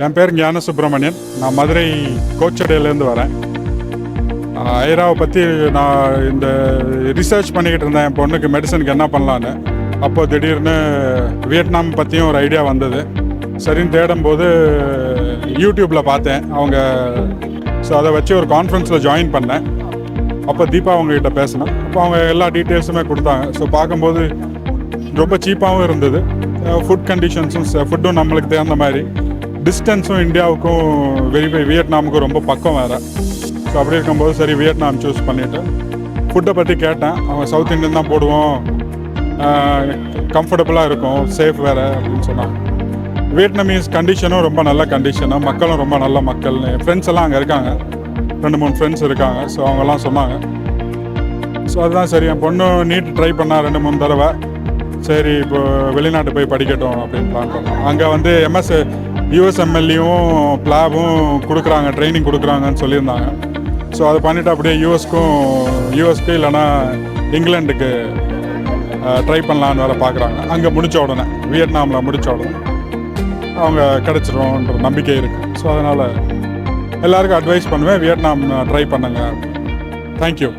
என் பேர் ஞான சுப்பிரமணியன். நான் மதுரை கோச்சடையிலேருந்து வரேன். ஐராவை பற்றி நான் இந்த ரிசர்ச் பண்ணிக்கிட்டு இருந்தேன், என் பொண்ணுக்கு மெடிசனுக்கு என்ன பண்ணலான்னு. அப்போது திடீர்னு வியட்நாம் பற்றியும் ஒரு ஐடியா வந்தது. சரின்னு தேடும்போது யூடியூப்பில் பார்த்தேன் அவங்க. ஸோ அதை வச்சு ஒரு கான்ஃபரன்ஸில் ஜாயின் பண்ணேன். அப்போ தீபா அவங்ககிட்ட பேசினேன். அப்போ அவங்க எல்லா டீட்டெயில்ஸுமே கொடுத்தாங்க. ஸோ பார்க்கும்போது ரொம்ப சீப்பாகவும் இருந்தது. ஃபுட் கண்டிஷன்ஸும் ஃபுட்டும் நம்மளுக்கு தகுந்த மாதிரி, டிஸ்டன்ஸும் இந்தியாவுக்கும் வியட்நாமுக்கும் ரொம்ப பக்கம் வேறு. ஸோ அப்படி இருக்கும்போது சரி வியட்நாம் சூஸ் பண்ணிவிட்டு ஃபுட்டை பற்றி கேட்டேன். அவங்க சவுத் இண்டியன் தான் போடுவோம், கம்ஃபர்டபுளாக இருக்கும், சேஃப் வேறு அப்படின்னு சொன்னாங்க. வியட்நாமீஸ் கண்டிஷனும் ரொம்ப நல்ல கண்டிஷனாக, மக்களும் ரொம்ப நல்ல மக்கள். என் ஃப்ரெண்ட்ஸ் எல்லாம் அங்கே இருக்காங்க, 2-3 ஃப்ரெண்ட்ஸ் இருக்காங்க. ஸோ அவங்கெல்லாம் சொன்னாங்க. ஸோ அதுதான் சரி, என் பொண்ணு நீட் ட்ரை பண்ணால் 2-3 தடவை. சரி இப்போ வெளிநாட்டு போய் படிக்கட்டும் அப்படின்னு பிளான் பண்ணோம். அங்கே வந்து யூஎஸ்எம்எல்ஏவும் பிளாவும் கொடுக்குறாங்க, ட்ரைனிங் கொடுக்குறாங்கன்னு சொல்லியிருந்தாங்க. ஸோ அதை பண்ணிவிட்டு அப்படியே யூஎஸ்க்கு இல்லைனா இங்கிலாண்டுக்கு ட்ரை பண்ணலான்னு வேறு பார்க்குறாங்க. அங்கே முடித்த உடனே, வியட்நாமில் முடித்த உடனே அவங்க கிடச்சிரும்ன்ற நம்பிக்கை இருக்குது. ஸோ அதனால் எல்லாருக்கும் அட்வைஸ் பண்ணுவேன், வியட்நாம் ட்ரை பண்ணுங்க. தேங்க்யூ.